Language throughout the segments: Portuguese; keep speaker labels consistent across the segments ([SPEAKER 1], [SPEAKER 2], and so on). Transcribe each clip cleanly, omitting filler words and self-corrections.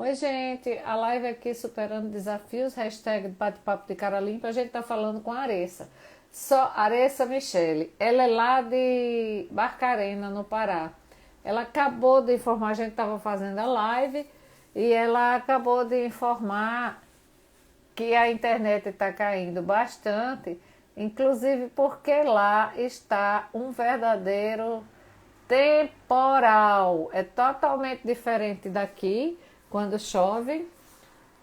[SPEAKER 1] Oi, gente. A live aqui superando desafios, hashtag bate-papo de cara limpa. A gente está falando com a Aressa. Só Aressa Michele. Ela é lá de Barcarena, no Pará. Ela acabou de informar, a gente estava fazendo a live e ela acabou de informar que a internet está caindo bastante, inclusive porque lá está um verdadeiro temporal. É totalmente diferente daqui, quando chove.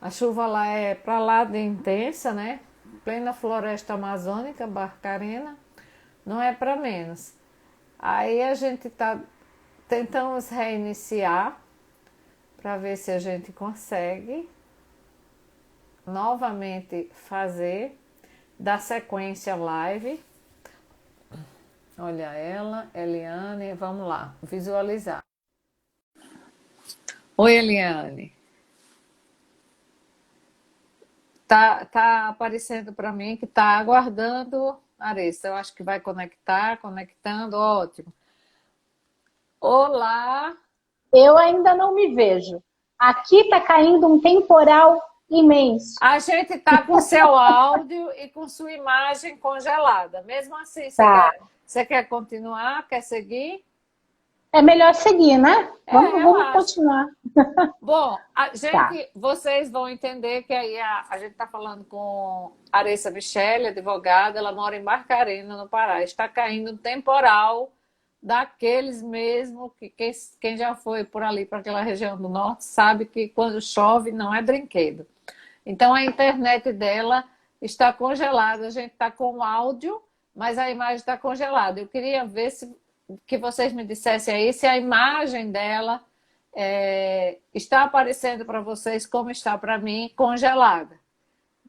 [SPEAKER 1] A chuva lá é para lá de intensa, né? Plena floresta amazônica, Barcarena, não é para menos. Aí a gente tá tentamos reiniciar para ver se a gente consegue novamente fazer da sequência live. Olha ela, Eliane, vamos lá, visualizar. Oi, Eliane. Tá aparecendo para mim que tá aguardando, Aressa. Eu acho que vai conectar, conectando, ótimo. Olá,
[SPEAKER 2] Eu ainda não me vejo. Aqui está caindo um temporal imenso.
[SPEAKER 1] a gente tá com seu áudio e com sua imagem congelada. Mesmo assim,
[SPEAKER 2] Tá.
[SPEAKER 1] você quer continuar? Quer seguir?
[SPEAKER 2] É melhor seguir, né?
[SPEAKER 1] É, eu
[SPEAKER 2] Vamos
[SPEAKER 1] acho.
[SPEAKER 2] continuar.
[SPEAKER 1] Bom, a
[SPEAKER 2] Tá.
[SPEAKER 1] gente, vocês vão entender que aí a gente está falando com Aressa Michele, advogada, ela mora em Barcarena, no Pará. Está caindo um temporal daqueles mesmo que quem já foi por ali, para aquela região do norte, sabe que quando chove não é brinquedo. Então a internet dela está congelada, a gente está com o áudio, mas a imagem está congelada. Eu queria ver se que vocês me dissessem aí se a imagem dela está aparecendo para vocês como está para mim, congelada.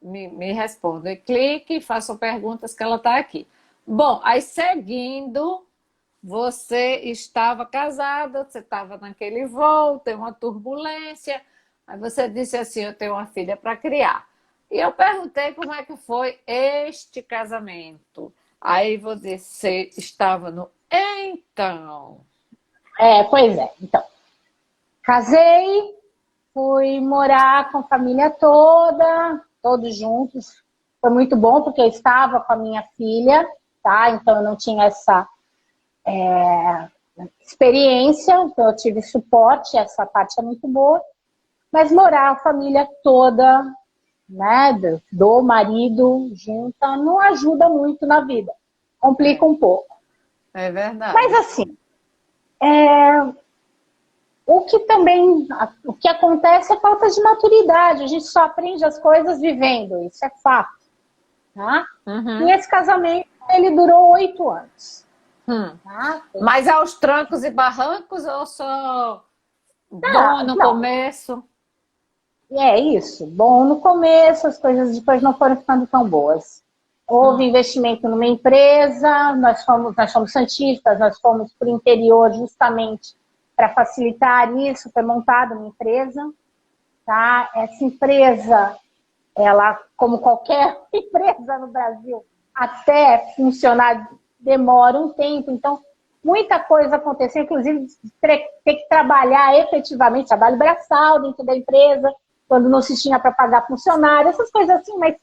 [SPEAKER 1] Me respondam. E clique, façam perguntas que ela está aqui. Bom, aí seguindo, você estava casada, você estava naquele voo, tem uma turbulência, aí você disse assim, eu tenho uma filha para criar. E eu perguntei como é que foi este casamento. Aí você estava no então.
[SPEAKER 2] Pois é. Então, casei, fui morar com a família toda, todos juntos. Foi muito bom porque eu estava com a minha filha, tá? Então eu não tinha essa experiência, então eu tive suporte, essa parte é muito boa. Mas morar a família toda, né, do marido junta, não ajuda muito na vida. Complica
[SPEAKER 1] É,
[SPEAKER 2] um pouco.
[SPEAKER 1] é
[SPEAKER 2] Mas
[SPEAKER 1] verdade.
[SPEAKER 2] assim, o que acontece é falta de maturidade. A gente só aprende as coisas vivendo, isso é fato. Tá? E
[SPEAKER 1] Uhum.
[SPEAKER 2] esse casamento, ele durou 8 anos.
[SPEAKER 1] Hum.
[SPEAKER 2] Tá?
[SPEAKER 1] Mas aos trancos e barrancos ou só bom no
[SPEAKER 2] Não,
[SPEAKER 1] começo?
[SPEAKER 2] e é isso. Bom, no começo as coisas depois não foram ficando tão boas. Houve
[SPEAKER 1] Hum.
[SPEAKER 2] investimento numa empresa, nós somos santistas, nós fomos para o interior justamente para facilitar isso, foi montada uma empresa. Tá? Essa empresa, ela, como qualquer empresa no Brasil, até funcionar demora um tempo, então muita coisa aconteceu, inclusive ter que trabalhar efetivamente, trabalho braçal dentro da empresa, quando não se tinha para pagar funcionário, essas coisas assim, mas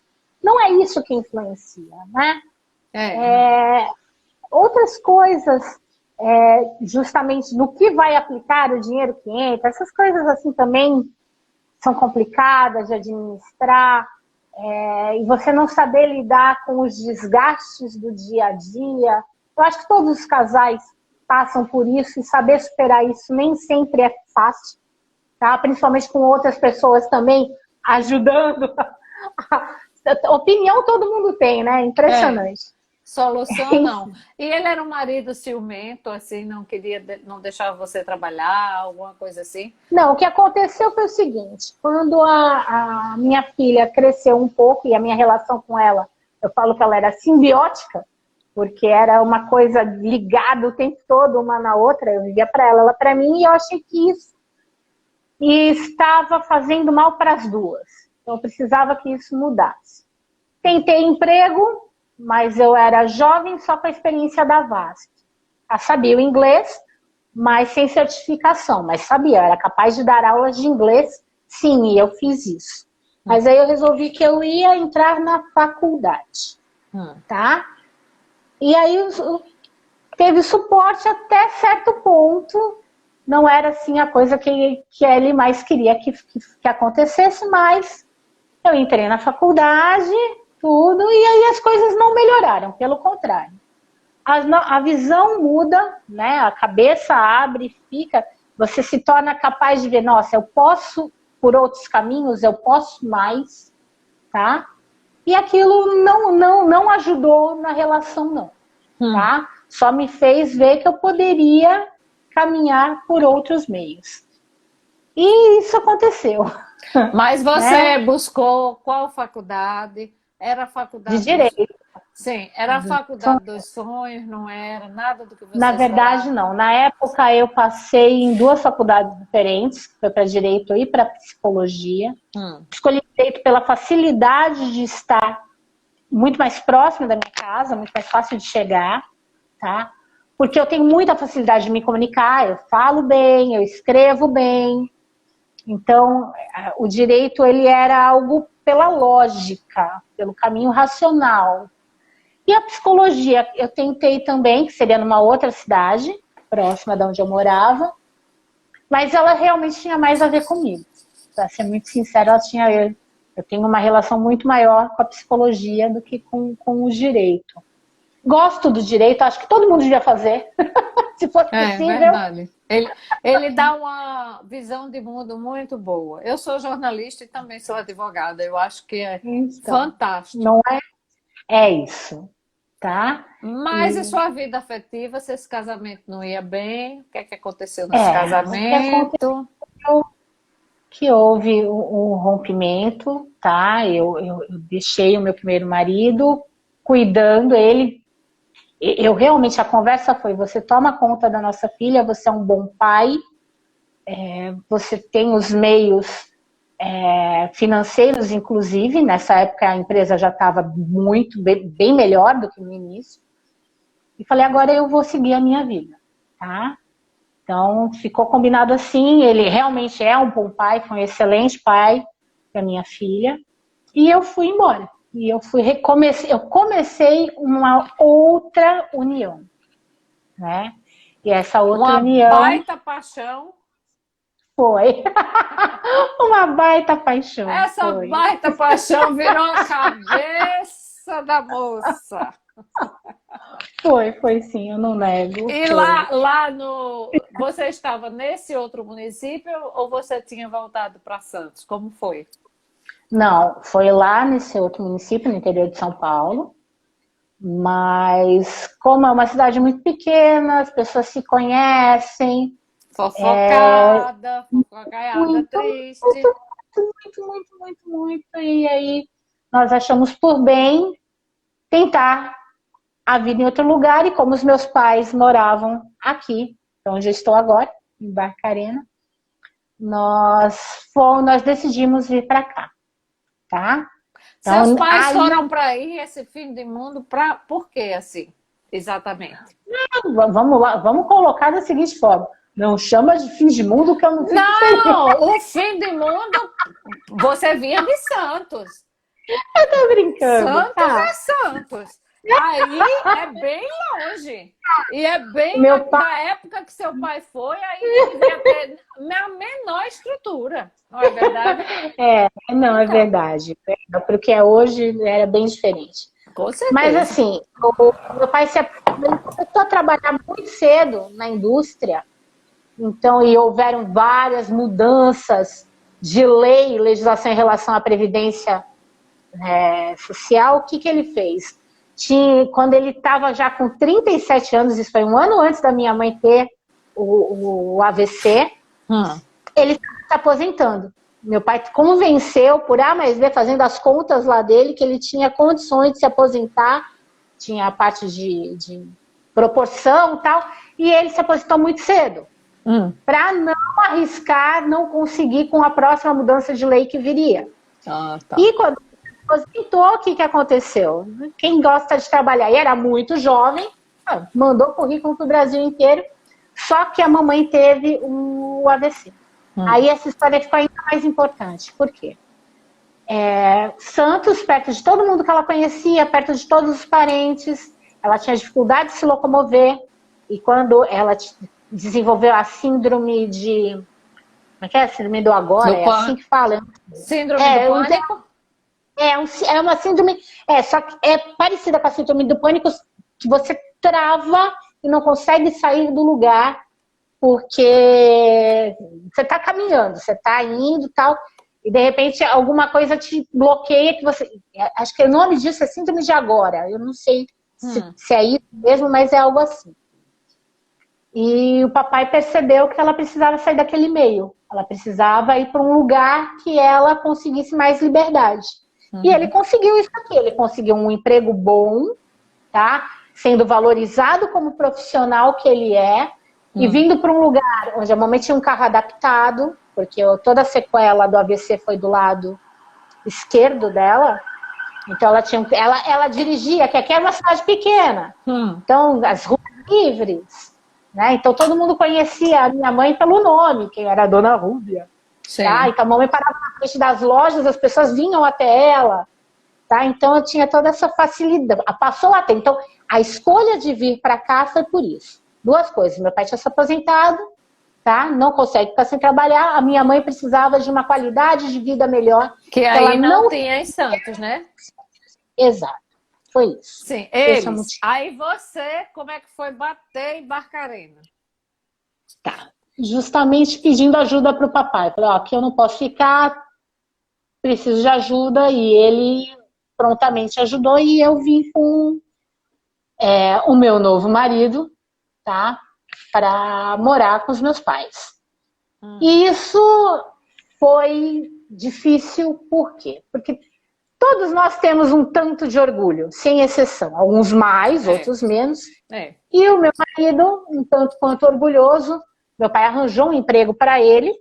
[SPEAKER 2] não é isso que influencia, né?
[SPEAKER 1] É.
[SPEAKER 2] Outras coisas, justamente no que vai aplicar o dinheiro que entra, essas coisas assim também são complicadas de administrar, e você não saber lidar com os desgastes do dia a dia. Eu acho que todos os casais passam por isso, e saber superar isso nem sempre é fácil, tá? Principalmente com outras pessoas também ajudando. Opinião todo mundo tem, né?
[SPEAKER 1] É.
[SPEAKER 2] Impressionante.
[SPEAKER 1] Solução não. E ele era um marido ciumento, assim, não queria, não deixava você trabalhar, alguma coisa assim?
[SPEAKER 2] Não, o que aconteceu foi o seguinte, quando a minha filha cresceu um pouco, e a minha relação com ela, eu falo que ela era simbiótica, porque era uma coisa ligada o tempo todo uma na outra, eu vivia para ela para mim, e eu achei que isso estava fazendo mal para as duas. Então eu precisava que isso mudasse. Tentei emprego, mas eu era jovem só com a experiência da VASP. Eu sabia o inglês, mas sem certificação, mas sabia, eu era capaz de dar aulas de inglês Sim, eu fiz isso. Mas aí eu resolvi que eu ia entrar na faculdade, tá? E aí teve suporte até certo ponto. Não era assim a coisa que ele mais queria que acontecesse, mas eu entrei na faculdade, tudo, e aí as coisas não melhoraram, pelo contrário. A visão muda, né? A cabeça abre, fica, você se torna capaz de ver, nossa, eu posso, por outros caminhos, eu posso mais, tá? E aquilo não ajudou na relação, não, tá? Só me fez ver que eu poderia caminhar por outros meios. E isso aconteceu.
[SPEAKER 1] Mas você
[SPEAKER 2] né?
[SPEAKER 1] buscou qual faculdade? Era a
[SPEAKER 2] De
[SPEAKER 1] faculdade dos...
[SPEAKER 2] direito.
[SPEAKER 1] Sim, era a faculdade dos sonhos, não era nada do que
[SPEAKER 2] Na
[SPEAKER 1] você
[SPEAKER 2] verdade,
[SPEAKER 1] esperava.
[SPEAKER 2] não. Na época, eu passei em duas faculdades diferentes, foi para direito e para psicologia. Escolhi direito pela facilidade de estar muito mais próximo da minha casa, muito mais fácil de chegar, tá? Porque eu tenho muita facilidade de me comunicar, eu falo bem, eu escrevo bem. Então, o direito, ele era algo pela lógica, pelo caminho racional. E a psicologia, eu tentei também, que seria numa outra cidade, próxima de onde eu morava, mas ela realmente tinha mais a ver comigo. Para ser muito sincera, eu tenho uma relação muito maior com a psicologia do que com o direito. Gosto do direito, acho que todo mundo devia fazer, se fosse possível.
[SPEAKER 1] Verdade. Ele dá uma visão de mundo muito boa. Eu sou jornalista e também sou advogada. Eu acho que é fantástico.
[SPEAKER 2] Não é isso, tá?
[SPEAKER 1] Mas e sua vida afetiva, se esse casamento não ia bem? O que é que aconteceu nesse casamento?
[SPEAKER 2] Que houve um rompimento, tá? Eu deixei o meu primeiro marido cuidando ele. Eu realmente, a conversa foi, você toma conta da nossa filha, você é um bom pai, você tem os meios financeiros, inclusive, nessa época a empresa já estava bem melhor do que no início. E falei, agora eu vou seguir a minha vida, tá? Então, ficou combinado assim, ele realmente é um bom pai, foi um excelente pai para minha filha, e eu fui embora. E eu comecei uma outra união, né? E essa outra união...
[SPEAKER 1] Uma baita paixão.
[SPEAKER 2] Foi. Uma baita paixão.
[SPEAKER 1] Essa baita paixão virou a cabeça da moça.
[SPEAKER 2] Foi sim, eu não nego.
[SPEAKER 1] E você estava nesse outro município ou você tinha voltado para Santos? Como foi?
[SPEAKER 2] Não, foi lá nesse outro município, no interior de São Paulo. Mas como é uma cidade muito pequena, as pessoas se conhecem.
[SPEAKER 1] Fofocada, fofocaiada, triste.
[SPEAKER 2] Muito. E aí nós achamos por bem tentar a vida em outro lugar, e como os meus pais moravam aqui, onde eu estou agora, em Barcarena, nós decidimos vir para cá, tá?
[SPEAKER 1] Então, seus pais foram para aí, esse fim de mundo, por quê, assim, exatamente?
[SPEAKER 2] Vamos lá, vamos colocar da seguinte forma, não chama de fim de mundo que eu não fico
[SPEAKER 1] Não, o fim de mundo, você vinha de Santos.
[SPEAKER 2] Eu tô brincando.
[SPEAKER 1] Santos é Santos. Aí é bem longe. E é bem da época que seu pai foi, aí devia ter na menor estrutura. Não é verdade?
[SPEAKER 2] Não, é verdade. Porque hoje era bem diferente.
[SPEAKER 1] Com certeza.
[SPEAKER 2] Mas assim, o meu pai começou a trabalhar muito cedo na indústria. Então, e houveram várias mudanças de legislação em relação à previdência social. O que ele fez? Quando ele estava já com 37 anos, isso foi um ano antes da minha mãe ter o AVC, ele estava se aposentando. Meu pai convenceu por A mais B, fazendo as contas lá dele, que ele tinha condições de se aposentar, tinha a parte de proporção e tal, e ele se aposentou muito cedo, para não arriscar, não conseguir com a próxima mudança de lei que viria.
[SPEAKER 1] Tá.
[SPEAKER 2] E quando aposentou, o que aconteceu? Quem gosta de trabalhar e era muito jovem, mandou currículo para o Brasil inteiro, só que a mamãe teve o AVC. Aí essa história ficou ainda mais importante. Por quê? Santos, perto de todo mundo que ela conhecia, perto de todos os parentes, ela tinha dificuldade de se locomover. E quando ela desenvolveu a síndrome de... Como é que é? Síndrome do agora? É assim que fala?
[SPEAKER 1] Síndrome do pânico?
[SPEAKER 2] É uma síndrome... só que é parecida com a síndrome do pânico, que você trava e não consegue sair do lugar porque você está caminhando, você está indo e tal, e de repente alguma coisa te bloqueia que você... Acho que o nome disso é síndrome de agora. Eu não sei se é isso mesmo, mas é algo assim. E o papai percebeu que ela precisava sair daquele meio. Ela precisava ir para um lugar que ela conseguisse mais liberdade. E ele conseguiu isso aqui. Ele conseguiu um emprego bom, tá? Sendo valorizado como profissional que ele é, e vindo para um lugar onde a mamãe tinha um carro adaptado, porque toda a sequela do AVC foi do lado esquerdo dela. Então ela dirigia, que aqui era uma cidade pequena. Então, as ruas livres, né? Então todo mundo conhecia a minha mãe pelo nome, quem era a Dona Rúbia. Tá? Então a mamãe parava na frente das lojas, as pessoas vinham até ela. Tá? Então eu tinha toda essa facilidade. Passou a ter. Então a escolha de vir para cá foi por isso. Duas coisas. Meu pai tinha se aposentado, tá? Não consegue ficar sem trabalhar. A minha mãe precisava de uma qualidade de vida melhor.
[SPEAKER 1] Que aí não tinha em Santos, né?
[SPEAKER 2] Exato. Foi isso.
[SPEAKER 1] Sim, eles. Aí você, como é que foi bater em Barcarena?
[SPEAKER 2] Tá. Justamente pedindo ajuda para o papai. Falei, aqui eu não posso ficar, preciso de ajuda. E ele prontamente ajudou e eu vim com o meu novo marido, tá? Para morar com os meus pais. E isso foi difícil, por quê? Porque todos nós temos um tanto de orgulho, sem exceção. Alguns mais, outros menos. E o meu marido, um tanto quanto orgulhoso, meu pai arranjou um emprego para ele.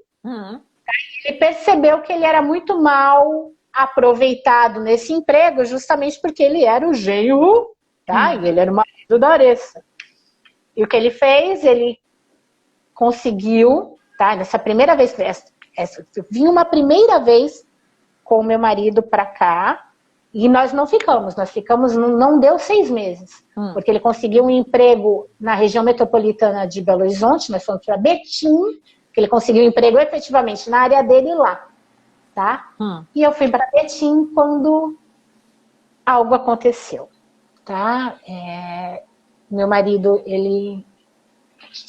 [SPEAKER 2] Ele percebeu que ele era muito mal aproveitado nesse emprego, justamente porque ele era o genro, tá? E ele era o marido da Aressa. E o que ele fez? Ele conseguiu, tá? Nessa primeira vez, eu vim uma primeira vez com o meu marido para cá e nós ficamos, não deu 6 meses, porque ele conseguiu um emprego na região metropolitana de Belo Horizonte, nós fomos para Betim, que ele conseguiu um emprego efetivamente na área dele lá, tá? E eu fui para Betim quando algo aconteceu, tá? Meu marido, ele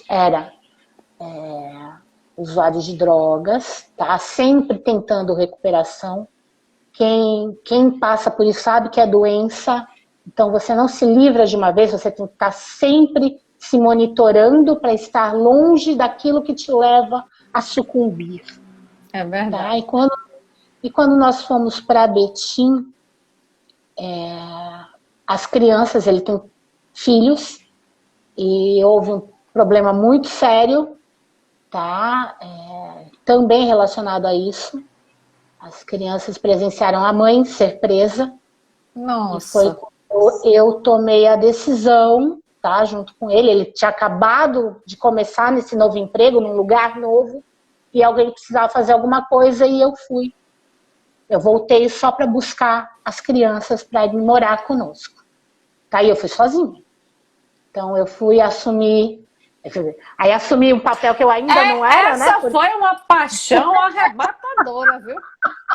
[SPEAKER 2] era usuário de drogas, tá? Sempre tentando recuperação. Quem passa por isso sabe que é doença, então você não se livra de uma vez, você tem que estar sempre se monitorando para estar longe daquilo que te leva a sucumbir.
[SPEAKER 1] É verdade.
[SPEAKER 2] Tá? E quando nós fomos para Betim, as crianças, ele tem filhos, e houve um problema muito sério, tá? Também relacionado a isso. As crianças presenciaram a mãe ser presa.
[SPEAKER 1] Nossa.
[SPEAKER 2] E foi quando eu tomei a decisão, tá? Junto com ele. Ele tinha acabado de começar nesse novo emprego, num lugar novo, e alguém precisava fazer alguma coisa e eu fui. Eu voltei só para buscar as crianças para ir morar conosco. Tá? E eu fui sozinha. Então eu fui assumir... Aí assumi um papel que eu ainda não era, né?
[SPEAKER 1] Essa foi uma paixão arrebatadora, viu?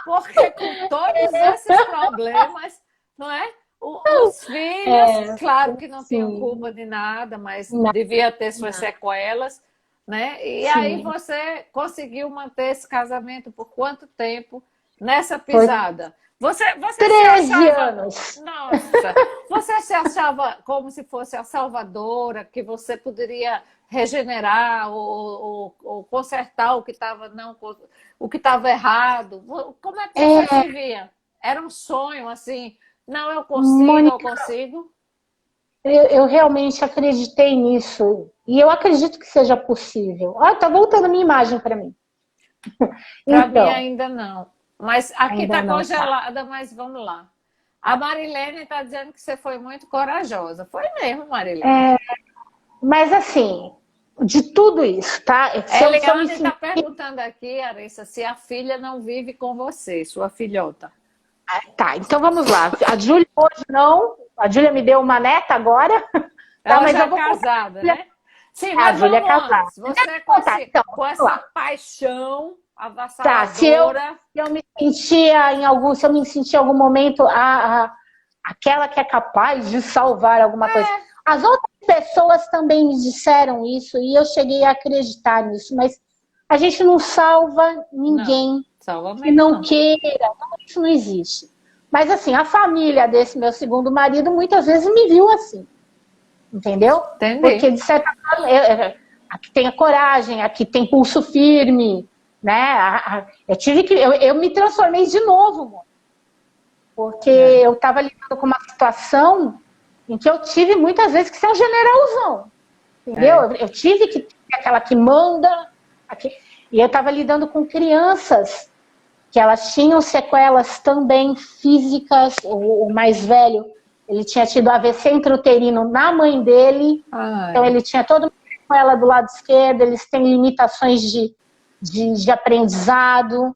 [SPEAKER 1] Porque com todos esses problemas, não é? Os filhos, claro que não tinham culpa de nada, mas devia ter suas sequelas, né? E aí você conseguiu manter esse casamento por quanto tempo nessa pisada? Você
[SPEAKER 2] 13 anos.
[SPEAKER 1] Nossa! Você se achava como se fosse a salvadora, que você poderia regenerar ou consertar o que estava errado? Como é que você se via? Era um sonho, assim, não, eu consigo,
[SPEAKER 2] Mônica,
[SPEAKER 1] eu consigo?
[SPEAKER 2] Eu realmente acreditei nisso. E eu acredito que seja possível. Tá voltando a minha imagem para mim.
[SPEAKER 1] Para mim ainda não. Mas aqui está congelada,
[SPEAKER 2] tá.
[SPEAKER 1] mas vamos lá. A Marilene está dizendo que você foi muito corajosa. Foi mesmo, Marilene.
[SPEAKER 2] Mas assim, de tudo isso, tá? Se eu me
[SPEAKER 1] Eliane está
[SPEAKER 2] sentir...
[SPEAKER 1] perguntando aqui, Arissa, se a filha não vive com você, sua filhota.
[SPEAKER 2] Tá, então vamos lá. A Júlia hoje não, a Júlia me deu uma neta agora, tá?
[SPEAKER 1] Ela
[SPEAKER 2] Mas
[SPEAKER 1] já
[SPEAKER 2] eu
[SPEAKER 1] é
[SPEAKER 2] vou contar.
[SPEAKER 1] casada, né? Sim,
[SPEAKER 2] A
[SPEAKER 1] mas
[SPEAKER 2] Júlia é
[SPEAKER 1] vamos
[SPEAKER 2] casada.
[SPEAKER 1] antes. Você com,
[SPEAKER 2] Contar. Então,
[SPEAKER 1] com
[SPEAKER 2] vamos
[SPEAKER 1] essa
[SPEAKER 2] lá.
[SPEAKER 1] paixão
[SPEAKER 2] Tá,
[SPEAKER 1] avassaladora.
[SPEAKER 2] se eu me sentia se eu me sentia em algum momento aquela que é capaz de salvar alguma coisa. As outras pessoas também me disseram isso e eu cheguei a acreditar nisso, mas a gente não salva
[SPEAKER 1] Não,
[SPEAKER 2] ninguém
[SPEAKER 1] salva
[SPEAKER 2] que
[SPEAKER 1] mesmo
[SPEAKER 2] não
[SPEAKER 1] não.
[SPEAKER 2] queira, isso não existe. Mas assim, a família desse meu segundo marido muitas vezes me viu assim, entendeu? Porque
[SPEAKER 1] Entendi.
[SPEAKER 2] de certa forma, aqui tem a coragem, aqui tem pulso firme, né? Eu me transformei de novo, amor, porque eu estava lidando com uma situação em que eu tive muitas vezes que ser um generalzão, entendeu?
[SPEAKER 1] É,
[SPEAKER 2] Eu tive que ter aquela que manda, e eu estava lidando com crianças que elas tinham sequelas também físicas. O mais velho, ele tinha tido AVC intrauterino na mãe dele, então
[SPEAKER 1] ai,
[SPEAKER 2] ele tinha toda uma sequela do lado esquerdo, eles têm limitações de aprendizado,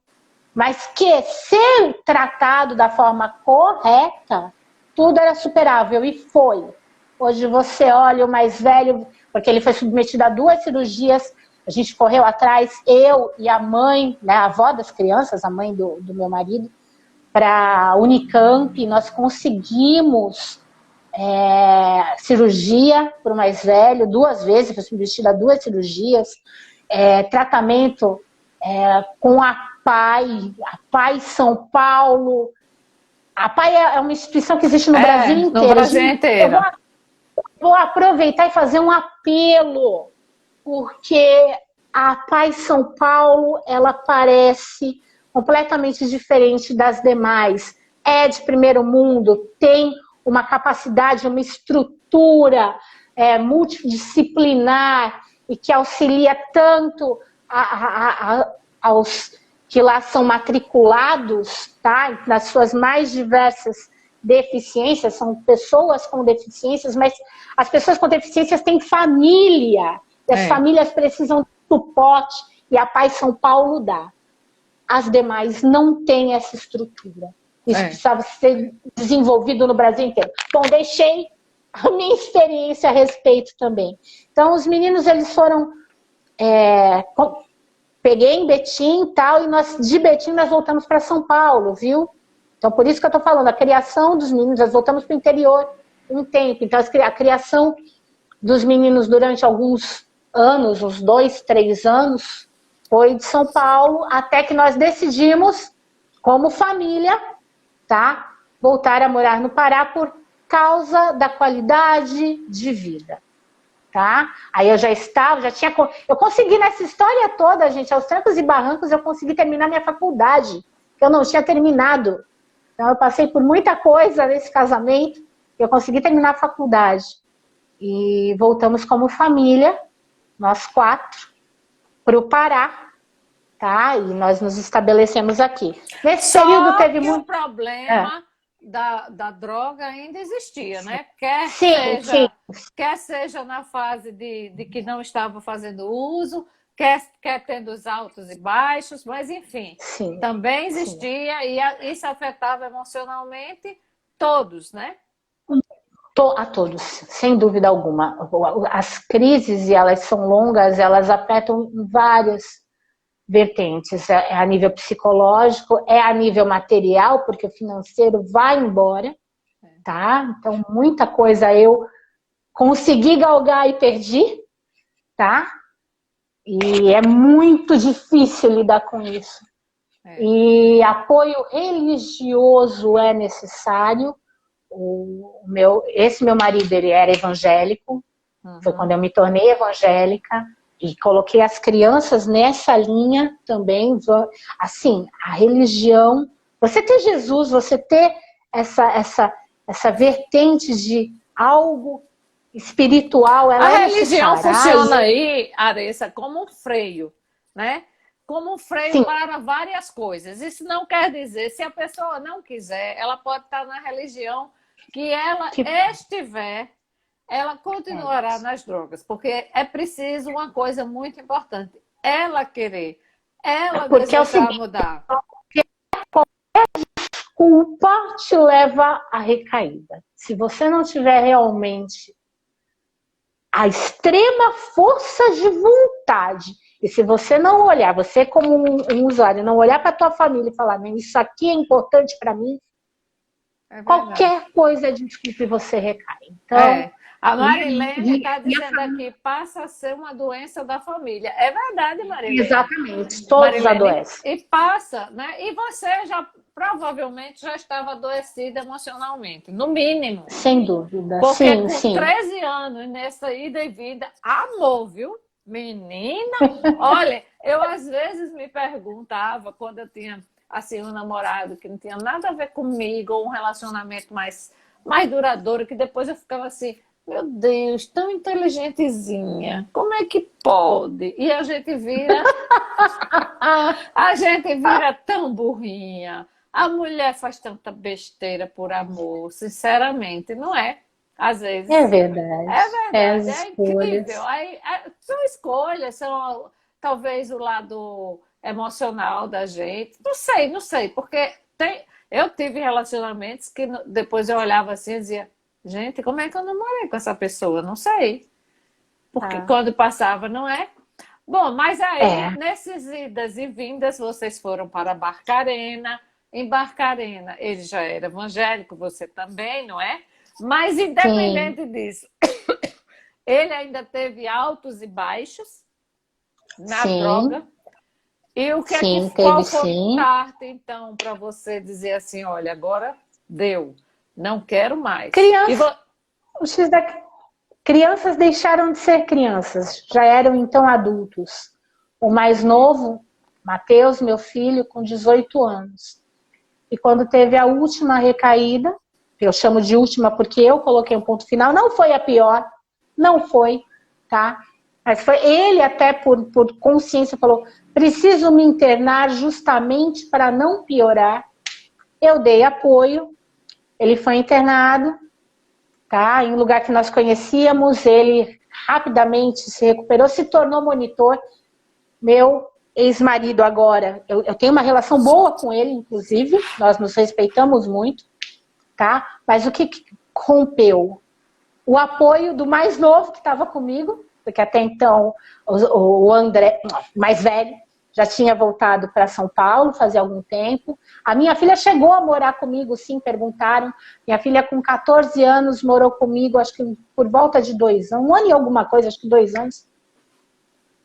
[SPEAKER 2] mas que, ser tratado da forma correta, tudo era superável, e foi. Hoje você olha o mais velho, porque ele foi submetido a 2 cirurgias, a gente correu atrás, eu e a mãe, né, a avó das crianças, a mãe do meu marido, para a Unicamp, nós conseguimos cirurgia para o mais velho, 2 vezes, foi submetido a 2 cirurgias, tratamento com a PAI São Paulo. A PAI é uma instituição que existe no Brasil
[SPEAKER 1] no
[SPEAKER 2] inteiro.
[SPEAKER 1] Brasil
[SPEAKER 2] Gente,
[SPEAKER 1] inteiro.
[SPEAKER 2] vou aproveitar e fazer um apelo, porque a PAI São Paulo, ela parece completamente diferente das demais. É de primeiro mundo, tem uma capacidade, uma estrutura multidisciplinar e que auxilia tanto aos que lá são matriculados, tá? Nas suas mais diversas deficiências, são pessoas com deficiências, mas as pessoas com deficiências têm família, e as famílias precisam de suporte, e a PAI São Paulo dá. As demais não têm essa estrutura. Isso precisava ser desenvolvido no Brasil inteiro. Bom, deixei a minha experiência a respeito também. Então, os meninos, eles foram... peguei em Betim e tal, e de Betim nós voltamos para São Paulo, viu? Então, por isso que eu estou falando, a criação dos meninos, nós voltamos para o interior um tempo. Então, a criação dos meninos durante alguns anos, uns 2, 3 anos, foi de São Paulo, até que nós decidimos, como família, tá, voltar a morar no Pará por causa da qualidade de vida. Tá? Aí eu eu consegui nessa história toda, gente, aos trancos e barrancos, eu consegui terminar minha faculdade, que eu não tinha terminado. Então eu passei por muita coisa nesse casamento, eu consegui terminar a faculdade. E voltamos como família, nós 4, para o Pará, tá? E nós nos estabelecemos aqui. Nesse período teve
[SPEAKER 1] muito...
[SPEAKER 2] muito...
[SPEAKER 1] o problema da droga ainda existia, né? Quer seja na fase de que não estava fazendo uso, quer tendo os altos e baixos, mas enfim, também existia e isso afetava emocionalmente todos, né?
[SPEAKER 2] A todos, sem dúvida alguma. As crises, e elas são longas, elas afetam várias vertentes. É a nível psicológico, é a nível material, porque o financeiro vai embora, tá? Então, muita coisa eu consegui galgar e perdi, tá? E é muito difícil lidar com isso. E apoio religioso é necessário. Esse meu marido, ele era evangélico, foi quando eu me tornei evangélica, e coloquei as crianças nessa linha também. Assim, a religião, você ter Jesus, você ter essa vertente de algo espiritual, ela
[SPEAKER 1] a
[SPEAKER 2] é
[SPEAKER 1] religião
[SPEAKER 2] necessária.
[SPEAKER 1] funciona aí, Aressa, como um freio, né? Como um freio para várias coisas. Isso não quer dizer, se a pessoa não quiser, ela pode estar na religião que ela estiver, ela continuará nas drogas, porque é preciso uma coisa muito importante, ela querer, ela
[SPEAKER 2] Porque é o
[SPEAKER 1] desejar
[SPEAKER 2] seguinte,
[SPEAKER 1] mudar.
[SPEAKER 2] culpa te leva à recaída. Se você não tiver realmente a extrema força de vontade, e se você não olhar, você como um usuário, não olhar para a tua família e falar, isso aqui é importante para mim,
[SPEAKER 1] É verdade.
[SPEAKER 2] qualquer coisa é desculpa e você recai. Então,
[SPEAKER 1] É. A Marilene está
[SPEAKER 2] e
[SPEAKER 1] dizendo aqui, passa a ser uma doença da família. É verdade, Marilene.
[SPEAKER 2] exatamente, todos
[SPEAKER 1] Marilene,
[SPEAKER 2] adoecem.
[SPEAKER 1] e passa, né? E você já provavelmente já estava adoecida emocionalmente, no mínimo.
[SPEAKER 2] Sem dúvida,
[SPEAKER 1] Porque
[SPEAKER 2] sim,
[SPEAKER 1] com
[SPEAKER 2] sim.
[SPEAKER 1] 13 anos nessa ida e vinda, amor, viu? Menina, olha, eu às vezes me perguntava quando eu tinha assim um namorado que não tinha nada a ver comigo, ou um relacionamento mais duradouro, que depois eu ficava assim, meu Deus, tão inteligentezinha, como é que pode? E a gente vira tão burrinha. A mulher faz tanta besteira por amor, sinceramente, não é? Às
[SPEAKER 2] É
[SPEAKER 1] vezes.
[SPEAKER 2] verdade.
[SPEAKER 1] É
[SPEAKER 2] É as
[SPEAKER 1] verdade, é incrível.
[SPEAKER 2] escolhas.
[SPEAKER 1] São escolhas, são talvez o lado emocional da gente. Não sei, não sei, porque eu tive relacionamentos que depois eu olhava assim e dizia, gente, como é que eu namorei com essa pessoa? Não sei. Porque
[SPEAKER 2] Tá.
[SPEAKER 1] quando passava, não é? Bom, mas aí,
[SPEAKER 2] É,
[SPEAKER 1] nessas idas e vindas, vocês foram para Barcarena. Em Barcarena, ele já era evangélico, você também, não é? Mas,
[SPEAKER 2] sim,
[SPEAKER 1] independente disso, ele ainda teve altos e baixos na droga.
[SPEAKER 2] sim,
[SPEAKER 1] E
[SPEAKER 2] sim,
[SPEAKER 1] qual
[SPEAKER 2] teve
[SPEAKER 1] foi o
[SPEAKER 2] sim.
[SPEAKER 1] start, então, para você dizer assim, olha, agora deu, não quero mais.
[SPEAKER 2] Criança, o X da crianças deixaram de ser crianças, já eram então adultos. O mais novo, Matheus, meu filho, com 18 anos. E quando teve a última recaída, eu chamo de última porque eu coloquei um ponto final, não foi a pior, não foi, tá? Mas foi ele até por consciência falou, preciso me internar justamente para não piorar. Eu dei apoio, ele foi internado, tá? Em um lugar que nós conhecíamos, ele rapidamente se recuperou, se tornou monitor. Meu ex-marido agora, eu tenho uma relação boa com ele, inclusive, nós nos respeitamos muito, tá? Mas o que rompeu? O apoio do mais novo que estava comigo, porque até então o André, mais velho, já tinha voltado para São Paulo fazia algum tempo. A minha filha chegou a morar comigo, sim, perguntaram. Minha filha com 14 anos morou comigo, acho que por volta de 2 anos, um ano e alguma coisa, acho que 2 anos.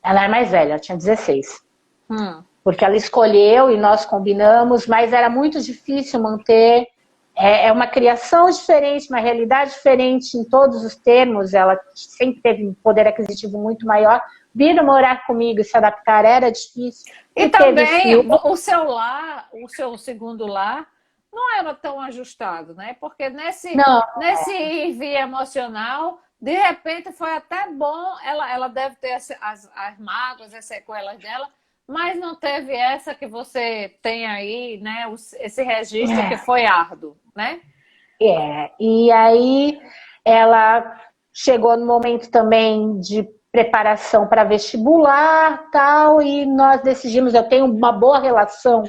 [SPEAKER 2] Ela é mais velha, ela tinha 16. Porque ela escolheu e nós combinamos, mas era muito difícil manter. É uma criação diferente, uma realidade diferente em todos os termos. Ela sempre teve um poder aquisitivo muito maior. Vir morar comigo e se adaptar era difícil.
[SPEAKER 1] E
[SPEAKER 2] teve
[SPEAKER 1] também
[SPEAKER 2] filho.
[SPEAKER 1] o seu lar, o seu segundo lar, não era tão ajustado, né? Porque
[SPEAKER 2] Não,
[SPEAKER 1] nesse IV emocional, de repente foi até bom, ela deve ter as mágoas, as sequelas dela, mas não teve essa que você tem aí, né? Esse registro que foi árduo, né?
[SPEAKER 2] E aí ela chegou no momento também de preparação para vestibular, tal, e nós decidimos, eu tenho uma boa relação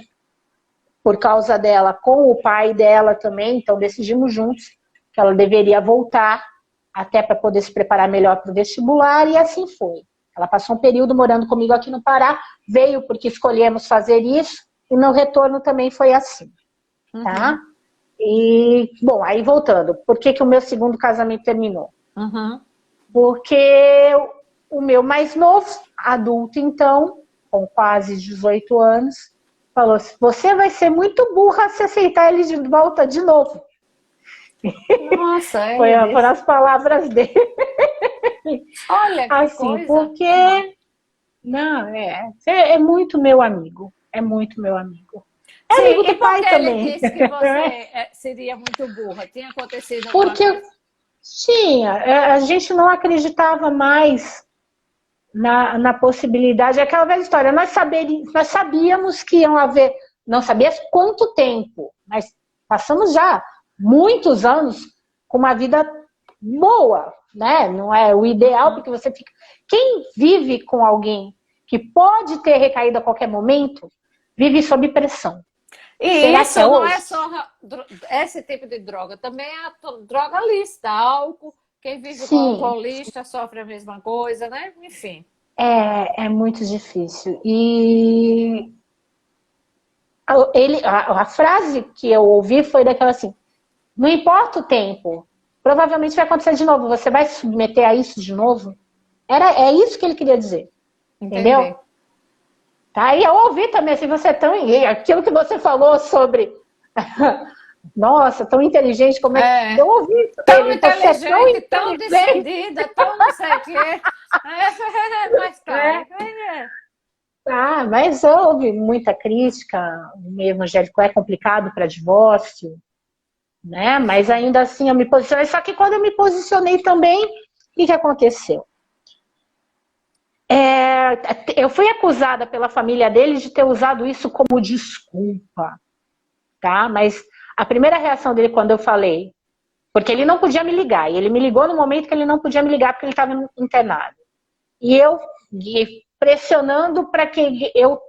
[SPEAKER 2] por causa dela com o pai dela também, então decidimos juntos que ela deveria voltar até para poder se preparar melhor para o vestibular, e assim foi. Ela passou um período morando comigo aqui no Pará, veio porque escolhemos fazer isso, e no retorno também foi assim, tá?
[SPEAKER 1] Uhum.
[SPEAKER 2] E, bom, aí voltando, por que o meu segundo casamento terminou?
[SPEAKER 1] Uhum.
[SPEAKER 2] Porque o meu mais novo, adulto então, com quase 18 anos, falou assim, você vai ser muito burra se aceitar ele de volta de novo.
[SPEAKER 1] Nossa, ele
[SPEAKER 2] Foram
[SPEAKER 1] disse.
[SPEAKER 2] as palavras dele.
[SPEAKER 1] Olha que
[SPEAKER 2] Assim,
[SPEAKER 1] coisa. Uhum.
[SPEAKER 2] porque... Não, é muito meu amigo. É muito meu amigo. É
[SPEAKER 1] Sim,
[SPEAKER 2] amigo
[SPEAKER 1] e
[SPEAKER 2] do
[SPEAKER 1] por
[SPEAKER 2] pai
[SPEAKER 1] que ele
[SPEAKER 2] também.
[SPEAKER 1] disse que você seria muito burra? Tinha acontecido alguma
[SPEAKER 2] Porque
[SPEAKER 1] coisa?
[SPEAKER 2] tinha, a gente não acreditava mais na possibilidade, aquela velha história, nós sabíamos que iam haver, não sabíamos quanto tempo, mas passamos já muitos anos com uma vida boa, né? Não é o ideal, porque você fica... Quem vive com alguém que pode ter recaído a qualquer momento, vive sob pressão.
[SPEAKER 1] E
[SPEAKER 2] Será que é
[SPEAKER 1] isso não é
[SPEAKER 2] hoje?
[SPEAKER 1] só esse tipo de droga, também é a droga lícita, álcool. Quem vive com
[SPEAKER 2] Sim,
[SPEAKER 1] alcoolista sofre a mesma coisa, né? Enfim.
[SPEAKER 2] é muito difícil. E a frase que eu ouvi foi daquela assim: não importa o tempo, provavelmente vai acontecer de novo. Você vai se submeter a isso de novo? É isso que ele queria dizer, entendeu?
[SPEAKER 1] Entendi.
[SPEAKER 2] Tá? E eu ouvi também assim, você é tão... Aquilo que você falou sobre... Nossa, tão inteligente, como é que...
[SPEAKER 1] É.
[SPEAKER 2] Eu ouvi isso
[SPEAKER 1] Tão
[SPEAKER 2] dele, você é tão
[SPEAKER 1] inteligente, tão
[SPEAKER 2] inteligente,
[SPEAKER 1] decidida, tão não sei o quê. É, mas tá.
[SPEAKER 2] né? Ah, mas houve muita crítica, o meio evangélico é complicado para divórcio, né? Mas ainda assim eu me posicionei, só que quando eu me posicionei também, o que aconteceu? Eu fui acusada pela família dele de ter usado isso como desculpa, tá? Mas a primeira reação dele quando eu falei, porque ele não podia me ligar, e ele me ligou no momento que ele não podia me ligar porque ele estava internado. E eu pressionando para que eu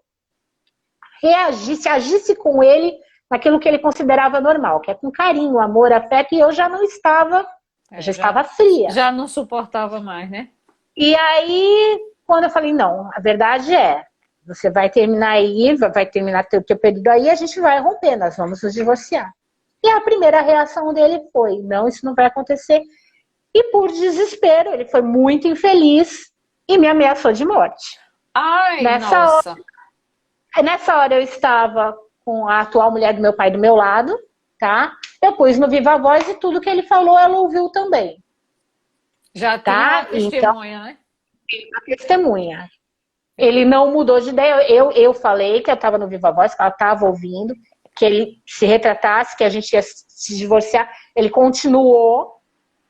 [SPEAKER 2] reagisse, agisse com ele naquilo que ele considerava normal, que é com carinho, amor, afeto, e eu já não estava, eu já
[SPEAKER 1] Já,
[SPEAKER 2] estava fria.
[SPEAKER 1] já não suportava mais, né?
[SPEAKER 2] E aí, quando eu falei, não, a verdade é, você vai terminar aí, vai terminar teu período aí, a gente vai romper, nós vamos nos divorciar. E a primeira reação dele foi, não, isso não vai acontecer. E por desespero, ele foi muito infeliz e me ameaçou de morte.
[SPEAKER 1] Ai,
[SPEAKER 2] Nessa hora,
[SPEAKER 1] nossa.
[SPEAKER 2] nessa hora eu estava com a atual mulher do meu pai do meu lado, tá? Eu pus no Viva Voz e tudo que ele falou, ela ouviu também,
[SPEAKER 1] Já tinha uma
[SPEAKER 2] tá? Então,
[SPEAKER 1] testemunha, né?
[SPEAKER 2] a testemunha. Ele não mudou de ideia. Eu falei que eu estava no Viva Voz, que ela estava ouvindo, que ele se retratasse, que a gente ia se divorciar. Ele continuou.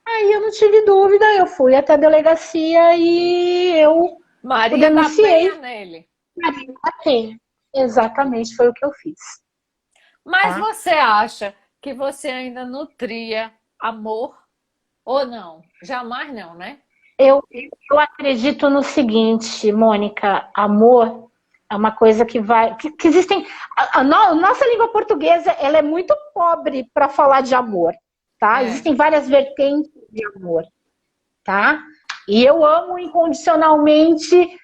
[SPEAKER 2] Aí eu não tive dúvida, eu fui até a delegacia e eu o
[SPEAKER 1] Maria da Penha
[SPEAKER 2] denunciei.
[SPEAKER 1] nele.
[SPEAKER 2] Maria da Penha. Exatamente foi o que eu fiz.
[SPEAKER 1] Mas
[SPEAKER 2] Tá?
[SPEAKER 1] você acha que você ainda nutria amor ou não? Jamais não, né?
[SPEAKER 2] Eu acredito no seguinte, Mônica, amor é uma coisa que vai. Que existem. Nossa língua portuguesa ela é muito pobre para falar de amor. Tá?
[SPEAKER 1] É.
[SPEAKER 2] Existem várias vertentes de amor. Tá? E eu amo incondicionalmente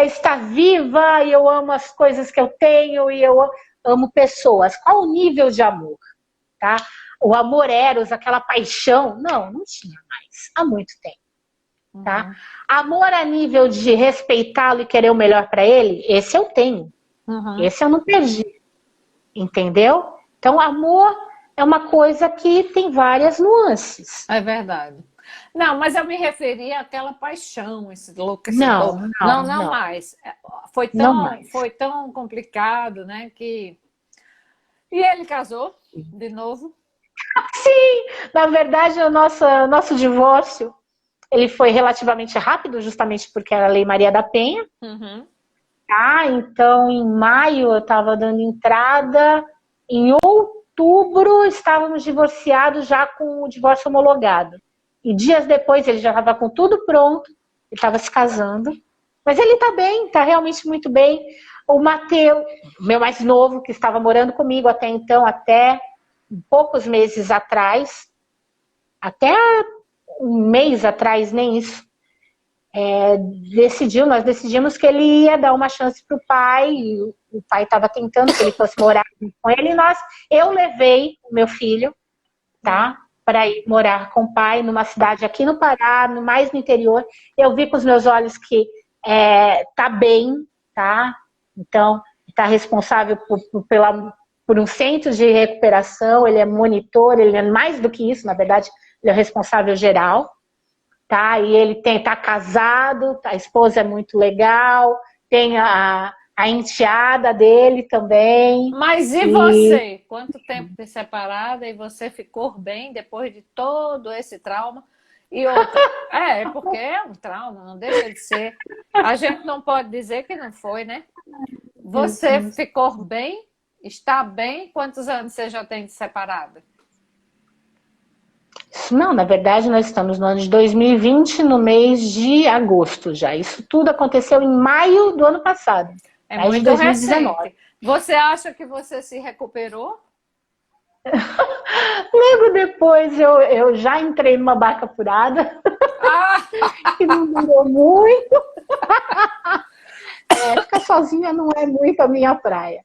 [SPEAKER 2] estar viva, e eu amo as coisas que eu tenho, e eu amo pessoas. Qual o nível de amor? Tá? O amor eros, aquela paixão, não tinha mais, há muito tempo. Tá?
[SPEAKER 1] Uhum.
[SPEAKER 2] Amor a nível de respeitá-lo e querer o melhor para ele, esse eu tenho.
[SPEAKER 1] Uhum.
[SPEAKER 2] Esse eu não perdi. Entendeu? Então, amor é uma coisa que tem várias nuances.
[SPEAKER 1] É verdade. Não, mas eu me referi àquela paixão, esse enlouquecedor.
[SPEAKER 2] Não,
[SPEAKER 1] Não,
[SPEAKER 2] não,
[SPEAKER 1] não
[SPEAKER 2] não.
[SPEAKER 1] mais.
[SPEAKER 2] Não mais.
[SPEAKER 1] Foi tão complicado, né? Que... E ele casou de novo.
[SPEAKER 2] Sim, na verdade, nosso divórcio ele foi relativamente rápido, justamente porque era a Lei Maria da Penha.
[SPEAKER 1] Uhum.
[SPEAKER 2] Tá? Então, em maio eu estava dando entrada, em outubro estávamos divorciados já com o divórcio homologado. E dias depois ele já estava com tudo pronto, ele estava se casando. Mas ele está bem, está realmente muito bem. O Mateus, meu mais novo, que estava morando comigo até então, até poucos meses atrás, até um mês atrás, nem isso, nós decidimos que ele ia dar uma chance para o pai, e o pai estava tentando que ele fosse morar com ele, e eu levei o meu filho, tá, para ir morar com o pai numa cidade aqui no Pará, mais no interior. Eu vi com os meus olhos que tá bem, tá, então está responsável por um centro de recuperação, ele é monitor, ele é mais do que isso, na verdade, ele é o responsável geral. Tá? E ele tá casado, a esposa é muito legal, tem a enteada dele também.
[SPEAKER 1] Mas e você? Quanto tempo de separada e você ficou bem depois de todo esse trauma? E outra, porque é um trauma, não deixa de ser. A gente não pode dizer que não foi, né? Você ficou bem? Está bem? Quantos anos você já tem de separada?
[SPEAKER 2] Não, na verdade, nós estamos no ano de 2020, no mês de agosto já. Isso tudo aconteceu em maio do ano passado,
[SPEAKER 1] É
[SPEAKER 2] maio de
[SPEAKER 1] muito
[SPEAKER 2] 2019.
[SPEAKER 1] recente. Você acha que você se recuperou?
[SPEAKER 2] Logo depois eu já entrei numa barca furada,
[SPEAKER 1] Ah,
[SPEAKER 2] que não durou muito. Ficar sozinha não é muito a minha praia.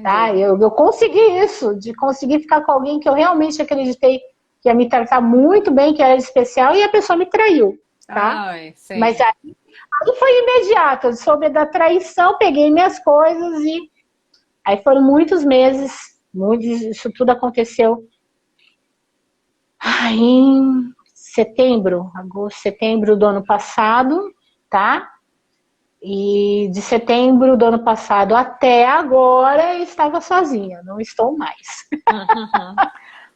[SPEAKER 2] Tá?
[SPEAKER 1] entendi.
[SPEAKER 2] Eu consegui isso, de conseguir ficar com alguém que eu realmente acreditei que ia me tratar muito bem, que era especial, e a pessoa me traiu. Tá?
[SPEAKER 1] Ai,
[SPEAKER 2] Mas
[SPEAKER 1] sim.
[SPEAKER 2] aí foi imediato, eu soube da traição, peguei minhas coisas e aí foram muitos meses, isso tudo aconteceu em setembro, agosto, setembro do ano passado, tá? E de setembro do ano passado até agora eu estava sozinha, não estou mais.
[SPEAKER 1] Uhum.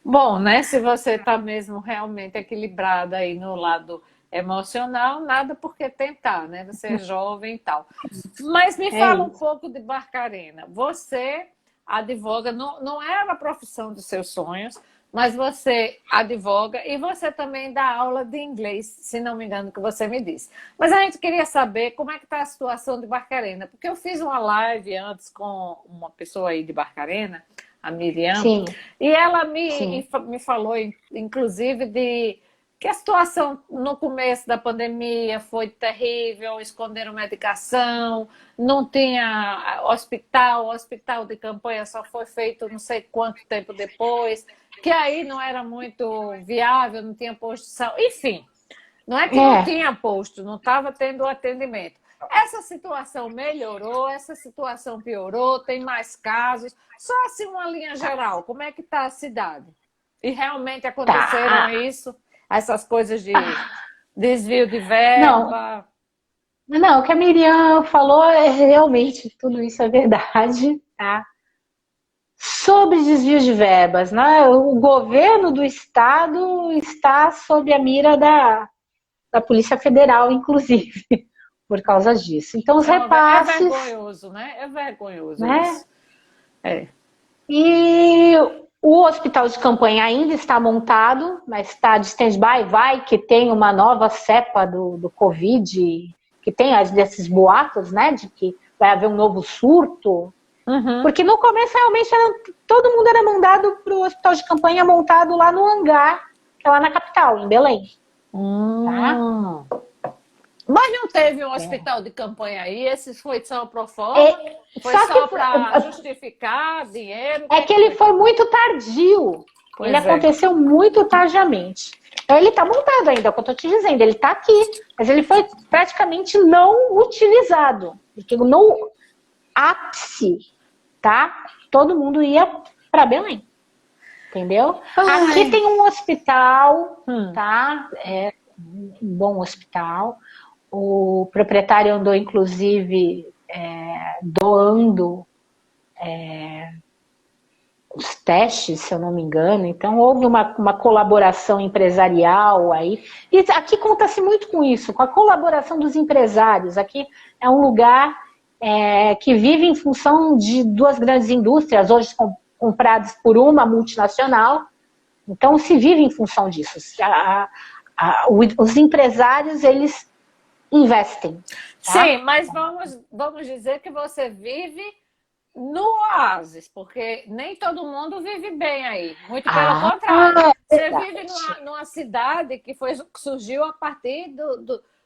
[SPEAKER 1] Bom, né? Se você está mesmo realmente equilibrada aí no lado emocional, nada por que tentar, né? Você é jovem e tal. Mas me
[SPEAKER 2] É
[SPEAKER 1] fala um
[SPEAKER 2] isso.
[SPEAKER 1] pouco de Barcarena. Você advoga, não é a profissão dos seus sonhos, mas você advoga e você também dá aula de inglês, se não me engano, que você me disse. Mas a gente queria saber como é que está a situação de Barcarena, porque eu fiz uma live antes com uma pessoa aí de Barcarena, a Miriam,
[SPEAKER 2] Sim,
[SPEAKER 1] e ela
[SPEAKER 2] sim.
[SPEAKER 1] me falou, inclusive, de que a situação no começo da pandemia foi terrível, esconderam medicação, não tinha hospital, o hospital de campanha só foi feito não sei quanto tempo depois, que aí não era muito viável, não tinha posto de saúde, enfim, não é que não
[SPEAKER 2] É,
[SPEAKER 1] tinha posto, não estava tendo atendimento. Essa situação melhorou, essa situação piorou, tem mais casos. Só assim uma linha geral, como é que está a cidade? E realmente aconteceram
[SPEAKER 2] tá.
[SPEAKER 1] isso, essas coisas de desvio de
[SPEAKER 2] Não,
[SPEAKER 1] verba.
[SPEAKER 2] não, o que a Miriam falou é realmente tudo isso é verdade, tá? Sobre desvio de verbas, né? O governo do estado está sob a mira da Polícia Federal, inclusive, por causa disso. Então, os
[SPEAKER 1] É
[SPEAKER 2] repasses,
[SPEAKER 1] vergonhoso, né? É vergonhoso
[SPEAKER 2] né?
[SPEAKER 1] isso. É.
[SPEAKER 2] E o hospital de campanha ainda está montado, mas está de stand-by, vai que tem uma nova cepa do Covid, que tem desses boatos, né, de que vai haver um novo surto.
[SPEAKER 1] Uhum.
[SPEAKER 2] Porque no começo realmente todo mundo era mandado para o hospital de campanha montado lá no hangar, que é lá na capital, em Belém, tá?
[SPEAKER 1] Hum. Mas não teve um
[SPEAKER 2] É.
[SPEAKER 1] hospital de campanha aí? Esse foi só pro forma?
[SPEAKER 2] É,
[SPEAKER 1] Foi
[SPEAKER 2] só que
[SPEAKER 1] só para justificar dinheiro? O que
[SPEAKER 2] é
[SPEAKER 1] é
[SPEAKER 2] que
[SPEAKER 1] que
[SPEAKER 2] ele
[SPEAKER 1] foi?
[SPEAKER 2] foi muito tardio. Ele
[SPEAKER 1] Pois é.
[SPEAKER 2] aconteceu muito tardiamente. Então, ele está montado ainda, é o que eu estou te dizendo. Ele está aqui, mas ele foi praticamente não utilizado. Porque no ápice, tá? Todo mundo ia para Belém. Entendeu? Aqui
[SPEAKER 1] Ai.
[SPEAKER 2] tem um hospital,
[SPEAKER 1] Hum.
[SPEAKER 2] tá? É um bom hospital. O proprietário andou, inclusive, doando os testes, se eu não me engano. Então, houve uma colaboração empresarial aí. E aqui conta-se muito com isso, com a colaboração dos empresários. Aqui é um lugar que vive em função de duas grandes indústrias, hoje compradas por uma multinacional. Então, se vive em função disso. Os empresários, eles investem. Tá?
[SPEAKER 1] Sim, mas vamos dizer que você vive no oásis, porque nem todo mundo vive bem aí. Muito pelo contrário.
[SPEAKER 2] É
[SPEAKER 1] Você
[SPEAKER 2] verdade.
[SPEAKER 1] vive numa cidade que surgiu a partir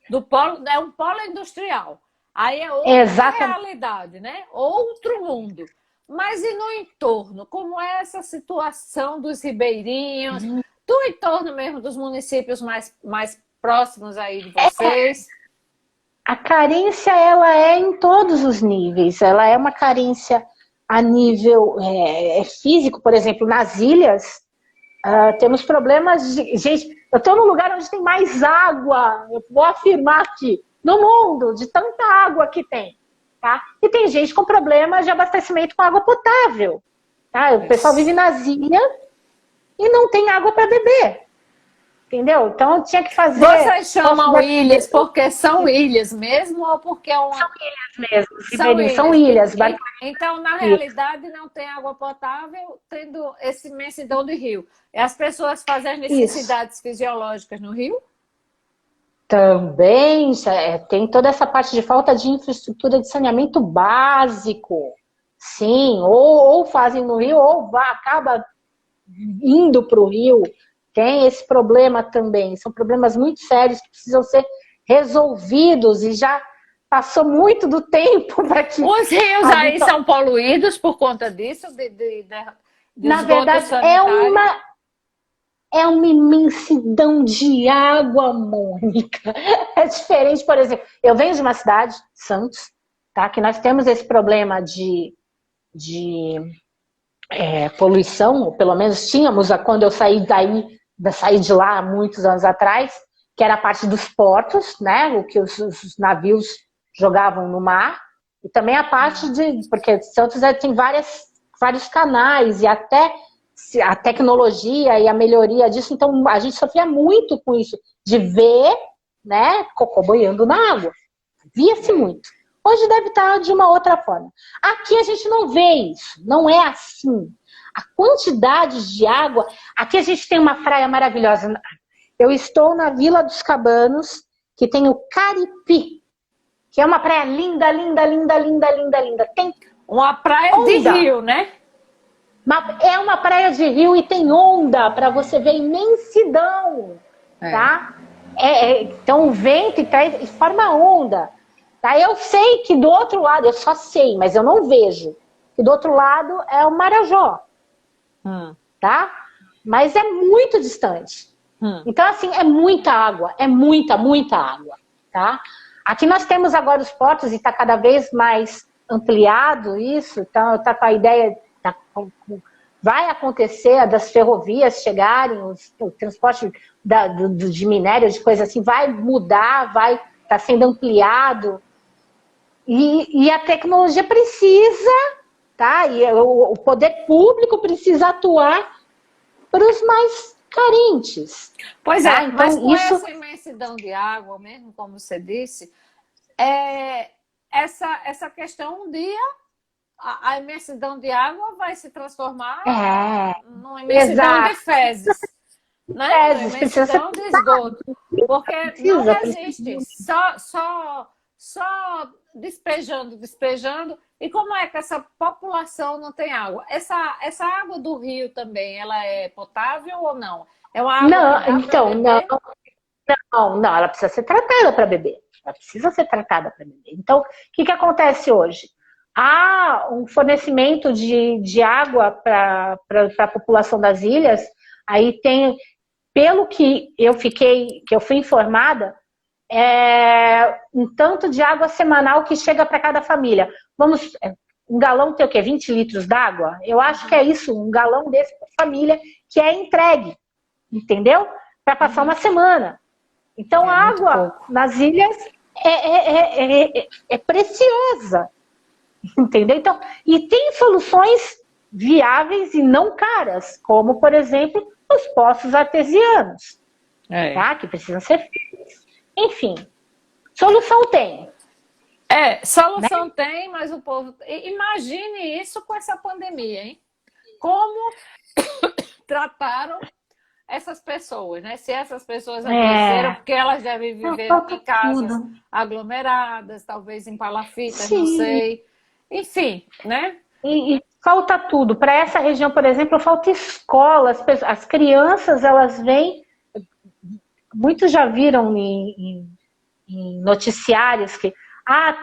[SPEAKER 1] do polo, é um polo industrial. Aí é outra
[SPEAKER 2] Exatamente.
[SPEAKER 1] realidade, né? Outro mundo. Mas e no entorno? Como é essa situação dos ribeirinhos, do entorno mesmo dos municípios mais próximos aí de vocês?
[SPEAKER 2] A carência, ela é em todos os níveis. Ela é uma carência a nível físico, por exemplo, nas ilhas, temos problemas de... Gente, eu estou num lugar onde tem mais água, eu vou afirmar aqui, no mundo, de tanta água que tem. Tá? E tem gente com problemas de abastecimento com água potável. Tá? O pessoal vive nas ilhas e não tem água para beber. Entendeu? Então tinha que fazer...
[SPEAKER 1] Vocês chamam ilhas porque são ilhas mesmo ou porque é uma...
[SPEAKER 2] São ilhas mesmo,
[SPEAKER 1] São
[SPEAKER 2] ribeirinhos, são
[SPEAKER 1] ilhas.
[SPEAKER 2] ilhas.
[SPEAKER 1] Então, na realidade, não tem água potável, tendo essa imensidão de rio. E as pessoas fazem as necessidades fisiológicas no rio?
[SPEAKER 2] Também tem toda essa parte de falta de infraestrutura de saneamento básico. Sim, ou fazem no rio, ou acaba indo para o rio. Tem esse problema também. São problemas muito sérios que precisam ser resolvidos e já passou muito do tempo para que...
[SPEAKER 1] Os rios aí são poluídos por conta disso? De
[SPEAKER 2] Na verdade, é uma imensidão de água, Mônica. É diferente, por exemplo, eu venho de uma cidade, Santos, tá? Que nós temos esse problema de poluição, ou pelo menos tínhamos quando eu saí de lá há muitos anos atrás, que era a parte dos portos, né? O que os navios jogavam no mar, e também a parte porque Santos tem vários canais, e até a tecnologia e a melhoria disso, então a gente sofria muito com isso, de ver, né, cocô boiando na água. Via-se muito. Hoje deve estar de uma outra forma. Aqui a gente não vê isso, não é assim. A quantidade de água... Aqui a gente tem uma praia maravilhosa. Eu estou na Vila dos Cabanos, que tem o Caripi, que é uma praia linda, linda, linda, linda, linda, linda. Tem
[SPEAKER 1] uma praia onda. De rio, né?
[SPEAKER 2] É uma praia de rio e tem onda para você ver imensidão, tá? Então o vento forma onda. Tá? Eu sei que do outro lado, eu só sei, mas eu não vejo, que do outro lado é o Marajó, tá? Mas é muito distante. Então, assim, é muita água, é muita, muita água, tá? Aqui nós temos agora os portos e está cada vez mais ampliado isso, então tá com a ideia, vai acontecer das ferrovias chegarem, o transporte de minério, de coisa assim, vai mudar, tá sendo ampliado. E a tecnologia precisa, tá? E o poder público precisa atuar para os mais carentes.
[SPEAKER 1] Pois
[SPEAKER 2] tá?
[SPEAKER 1] então, mas com essa imensidão de água, mesmo como você disse, essa questão um dia a imensidão de água vai se transformar numa imensidão de fezes. Né? Uma imensidão de esgoto. Porque não resiste. Só despejando. E como é que essa população não tem água? Essa água do rio também, ela é potável ou não? É uma água
[SPEAKER 2] não, ela precisa ser tratada para beber. Ela precisa ser tratada para beber. Então, o que acontece hoje? Há um fornecimento de água para a população das ilhas. Aí tem, pelo que eu fui informada, um tanto de água semanal que chega para cada família. Um galão tem o quê? 20 litros d'água? Eu acho que é isso, um galão desse por família que é entregue, entendeu? Para passar uma semana. Então a água nas ilhas é preciosa, entendeu? Então, e tem soluções viáveis e não caras, como, por exemplo, os poços artesianos, tá? Que precisam ser feitos. Enfim, solução tem.
[SPEAKER 1] Solução tem, mas o povo... Imagine isso com essa pandemia, hein? Como trataram essas pessoas, né? Se essas pessoas adoeceram, porque elas devem viver em casas aglomeradas, talvez em palafitas, não sei. Enfim, né?
[SPEAKER 2] E falta tudo. Para essa região, por exemplo, falta escola. As crianças, elas vêm... Muitos já viram em noticiários que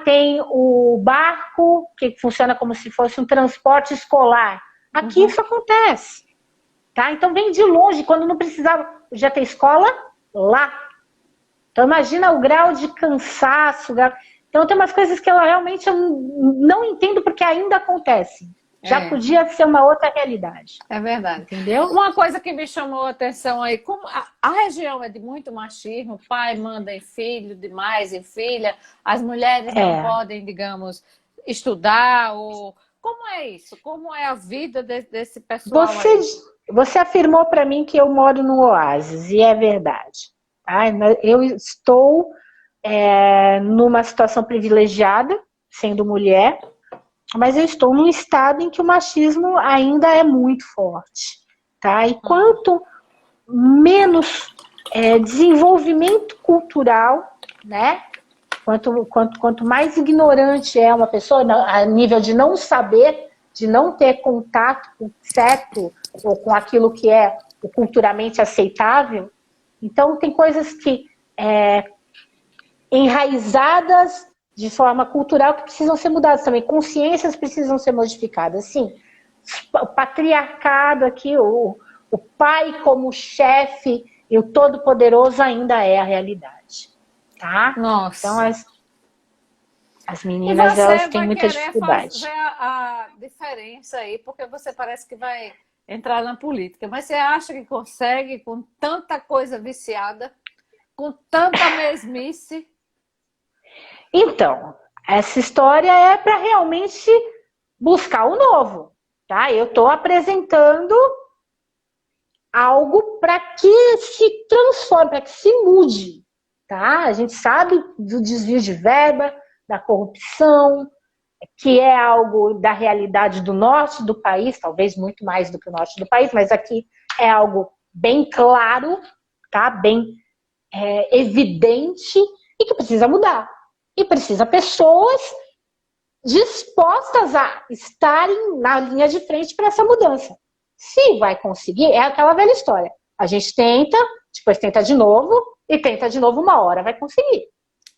[SPEAKER 2] tem o barco que funciona como se fosse um transporte escolar. Aqui isso acontece. Tá? Então vem de longe, quando não precisava já ter escola, lá. Então imagina o grau de cansaço. Então tem umas coisas que eu realmente não entendo porque ainda acontecem. Já podia ser uma outra realidade.
[SPEAKER 1] É verdade.
[SPEAKER 2] Entendeu?
[SPEAKER 1] Uma coisa que me chamou a atenção aí, como a região é de muito machismo, pai manda em filho, demais em filha, as mulheres não podem, digamos, estudar ou Como é isso? Como é a vida desse pessoal
[SPEAKER 2] Você,
[SPEAKER 1] aí?
[SPEAKER 2] você afirmou para mim que eu moro no oásis, e é verdade. Tá? Eu estou numa situação privilegiada, sendo mulher, mas eu estou num estado em que o machismo ainda é muito forte. Tá? E quanto menos desenvolvimento cultural, né? Quanto mais ignorante é uma pessoa, a nível de não saber, de não ter contato com o certo, ou com aquilo que é o culturalmente aceitável, então tem coisas que enraizadas de forma cultural que precisam ser mudadas também, consciências precisam ser modificadas, sim. O patriarcado aqui, o pai como chefe e o todo-poderoso ainda é a realidade, tá? Então,
[SPEAKER 1] Nossa.
[SPEAKER 2] as
[SPEAKER 1] E
[SPEAKER 2] meninas, elas
[SPEAKER 1] você
[SPEAKER 2] têm
[SPEAKER 1] vai
[SPEAKER 2] muita
[SPEAKER 1] querer fazer
[SPEAKER 2] dificuldade.
[SPEAKER 1] a diferença aí, porque você parece que vai entrar na política. Mas você acha que consegue com tanta coisa viciada, com tanta mesmice?
[SPEAKER 2] Então, essa história é para realmente buscar o novo, tá? Eu estou apresentando algo para que se transforme, para que se mude, tá? A gente sabe do desvio de verba, da corrupção, que é algo da realidade do norte do país, talvez muito mais do que o norte do país, mas aqui é algo bem claro, tá? Bem evidente e que precisa mudar. E precisa pessoas dispostas a estarem na linha de frente para essa mudança. Se vai conseguir, é aquela velha história. A gente tenta, depois tenta de novo, e tenta de novo, uma hora vai conseguir.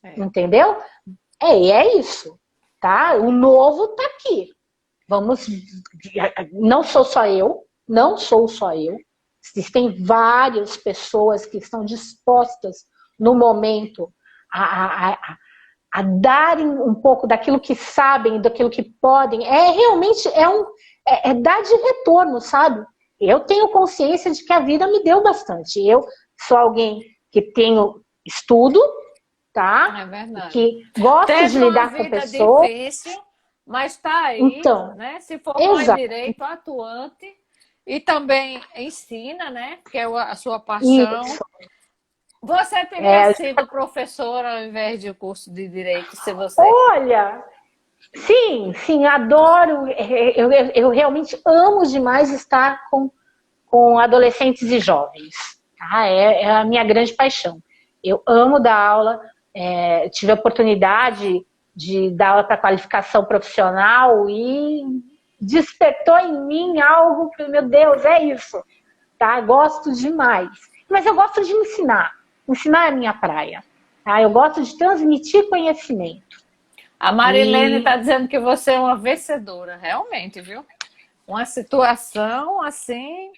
[SPEAKER 1] É.
[SPEAKER 2] Entendeu? E é isso. Tá? O novo tá aqui. Vamos. Não sou só eu, não sou só eu. Existem várias pessoas que estão dispostas no momento a darem um pouco daquilo que sabem, daquilo que podem. Realmente dar de retorno, sabe? Eu tenho consciência de que a vida me deu bastante. Eu sou alguém que tenho estudo, tá?
[SPEAKER 1] É verdade.
[SPEAKER 2] Que gosto de
[SPEAKER 1] Teve uma
[SPEAKER 2] lidar com
[SPEAKER 1] vida
[SPEAKER 2] pessoas.
[SPEAKER 1] difícil, mas está aí,
[SPEAKER 2] Então,
[SPEAKER 1] né? Se formou em
[SPEAKER 2] exato.
[SPEAKER 1] direito, atuante, e também ensina, né? Que é a sua paixão.
[SPEAKER 2] Isso.
[SPEAKER 1] Você teria sido professora ao invés de curso de direito, se você.
[SPEAKER 2] Olha, sim, adoro. Eu realmente amo demais estar com adolescentes e jovens. Tá? É a minha grande paixão. Eu amo dar aula, tive a oportunidade de dar aula para qualificação profissional e despertou em mim algo que, meu Deus, é isso. Tá? Gosto demais. Mas eu gosto de ensinar. Ensinar é a minha praia. Tá? Eu gosto de transmitir conhecimento.
[SPEAKER 1] A Marilene
[SPEAKER 2] E
[SPEAKER 1] está dizendo que você é uma vencedora, realmente, viu? Uma situação assim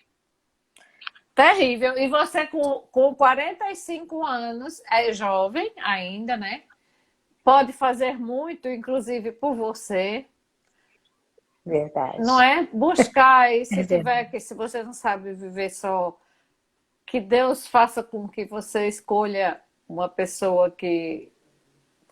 [SPEAKER 1] terrível. E você, com 45 anos, é jovem ainda, né? Pode fazer muito, inclusive por você.
[SPEAKER 2] verdade.
[SPEAKER 1] Não é? Buscar aí,
[SPEAKER 2] É
[SPEAKER 1] se tiver
[SPEAKER 2] verdade.
[SPEAKER 1] que, se você não sabe viver só, que Deus faça com que você escolha uma pessoa que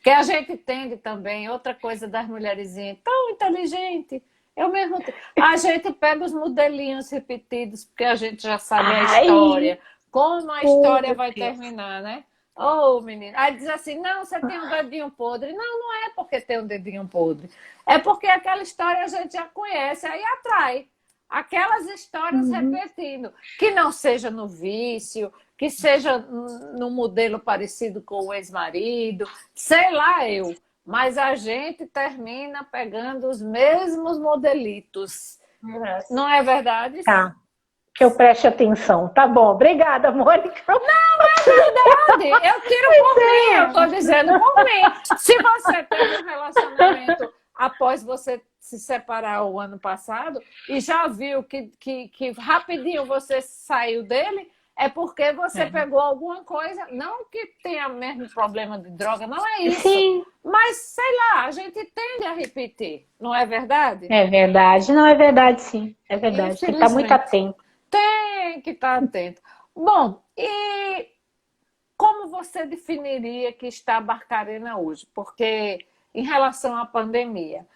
[SPEAKER 1] a gente entende também, outra coisa das mulherzinhas, tão inteligente. Eu mesmo, a gente pega os modelinhos repetidos, porque a gente já sabe a
[SPEAKER 2] Ai,
[SPEAKER 1] história, como a
[SPEAKER 2] oh,
[SPEAKER 1] história
[SPEAKER 2] meu
[SPEAKER 1] vai
[SPEAKER 2] Deus.
[SPEAKER 1] terminar, né? Oh, menina. Aí diz assim: não, você tem um dedinho podre. Não, não é porque tem um dedinho podre. É porque aquela história a gente já conhece, aí atrai aquelas histórias
[SPEAKER 2] Uhum.
[SPEAKER 1] repetindo. Que não seja no vício, que seja no modelo parecido com o ex-marido, sei lá eu. Mas a gente termina pegando os mesmos modelitos. Não é verdade?
[SPEAKER 2] Tá, que eu preste atenção. Tá bom, obrigada, Mônica.
[SPEAKER 1] Eu tiro por mim, eu estou dizendo por mim. Se você teve um relacionamento após você se separar o ano passado e já viu que rapidinho você saiu dele, é porque você pegou alguma coisa, não que tenha mesmo problema de droga, não é isso.
[SPEAKER 2] Sim,
[SPEAKER 1] Mas, sei lá, a gente tende a repetir, não é verdade?
[SPEAKER 2] é verdade. Não, é verdade, sim. É verdade. Tem que estar muito
[SPEAKER 1] Infelizmente.
[SPEAKER 2] atento.
[SPEAKER 1] Tem que estar atento. Bom, e como você definiria que está a Barcarena hoje? Porque, em relação à pandemia,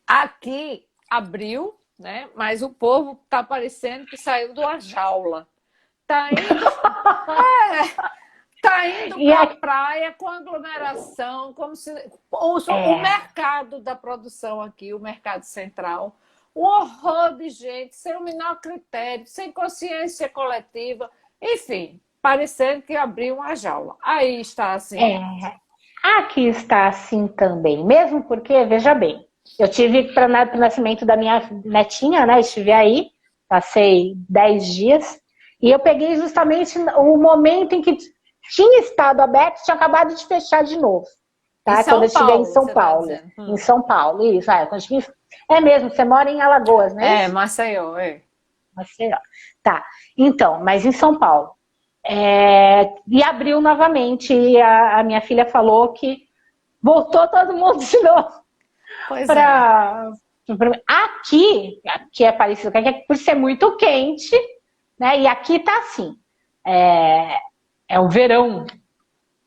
[SPEAKER 1] aqui abriu, né? Mas o povo está parecendo que saiu de uma jaula. Está indo, tá indo
[SPEAKER 2] E
[SPEAKER 1] para a
[SPEAKER 2] é,
[SPEAKER 1] praia com aglomeração, como se o mercado da produção aqui, o mercado central, um horror de gente, sem o menor critério, sem consciência coletiva, enfim, parecendo que abriu uma jaula. Aí está assim.
[SPEAKER 2] é, aqui está assim também, mesmo porque, veja bem, eu tive para o nascimento da minha netinha, né? Estive aí, passei 10 dias, e eu peguei justamente o momento em que tinha estado aberto, tinha acabado de fechar de novo,
[SPEAKER 1] Em
[SPEAKER 2] tá? Quando eu
[SPEAKER 1] São
[SPEAKER 2] estive em
[SPEAKER 1] Paulo,
[SPEAKER 2] São
[SPEAKER 1] você está
[SPEAKER 2] Paulo.
[SPEAKER 1] dizendo.
[SPEAKER 2] Em São Paulo, isso. É mesmo, você mora em Alagoas, não é
[SPEAKER 1] É,
[SPEAKER 2] isso?
[SPEAKER 1] Maceió, é.
[SPEAKER 2] Maceió. Tá. Então, mas em São Paulo. E abriu novamente, e a minha filha falou que voltou todo mundo de novo
[SPEAKER 1] Pois é.
[SPEAKER 2] para. Aqui é parecido, que é por ser muito quente, né? E aqui tá assim. É o verão,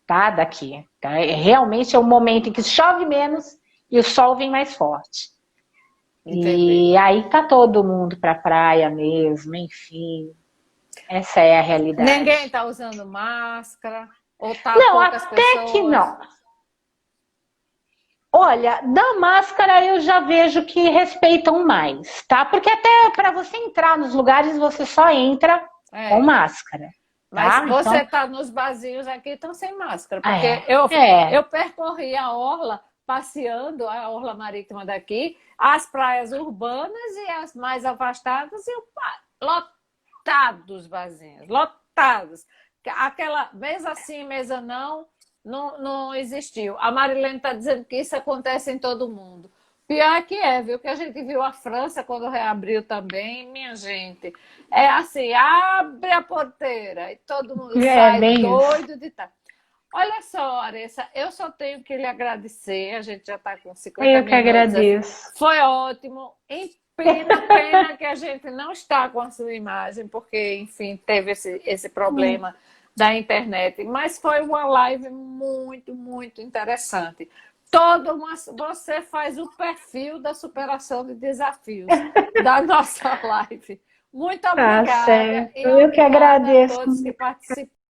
[SPEAKER 2] tá? Daqui. Tá? Realmente é o momento em que chove menos e o sol vem mais forte.
[SPEAKER 1] Entendi.
[SPEAKER 2] E aí tá todo mundo pra praia mesmo, enfim. Essa é a
[SPEAKER 1] Ninguém
[SPEAKER 2] realidade.
[SPEAKER 1] está usando máscara, ou tá
[SPEAKER 2] Não,
[SPEAKER 1] poucas
[SPEAKER 2] até que
[SPEAKER 1] pessoas.
[SPEAKER 2] não. Olha, da máscara eu já vejo que respeitam mais, tá? Porque até para você entrar nos lugares você só entra com
[SPEAKER 1] É.
[SPEAKER 2] máscara,
[SPEAKER 1] Mas
[SPEAKER 2] tá?
[SPEAKER 1] você
[SPEAKER 2] Então,
[SPEAKER 1] está nos barzinhos aqui, estão sem máscara, porque
[SPEAKER 2] é.
[SPEAKER 1] eu percorri a orla, passeando a orla marítima daqui, as praias urbanas e as mais afastadas, e lotados barzinhos, lotados. Aquela mesa sim, mesa não, não existiu. A Marilene está dizendo que isso acontece em todo mundo. Pior é que viu? Que a gente viu a França quando reabriu também, minha gente. É assim, abre a porteira e todo mundo
[SPEAKER 2] É
[SPEAKER 1] sai
[SPEAKER 2] bem isso.
[SPEAKER 1] doido de estar. Olha só, Aressa, eu só tenho que lhe agradecer. A gente já está com 50
[SPEAKER 2] Eu que
[SPEAKER 1] minutos.
[SPEAKER 2] agradeço.
[SPEAKER 1] Foi ótimo. Em pena que a gente não está com a sua imagem, porque, enfim, teve esse problema da internet. Mas foi uma live muito, muito interessante. Você faz o perfil da superação de desafios da nossa live. Muito
[SPEAKER 2] Tá
[SPEAKER 1] obrigada
[SPEAKER 2] certo.
[SPEAKER 1] e
[SPEAKER 2] Eu que
[SPEAKER 1] obrigada a
[SPEAKER 2] agradeço.
[SPEAKER 1] todos que participaram.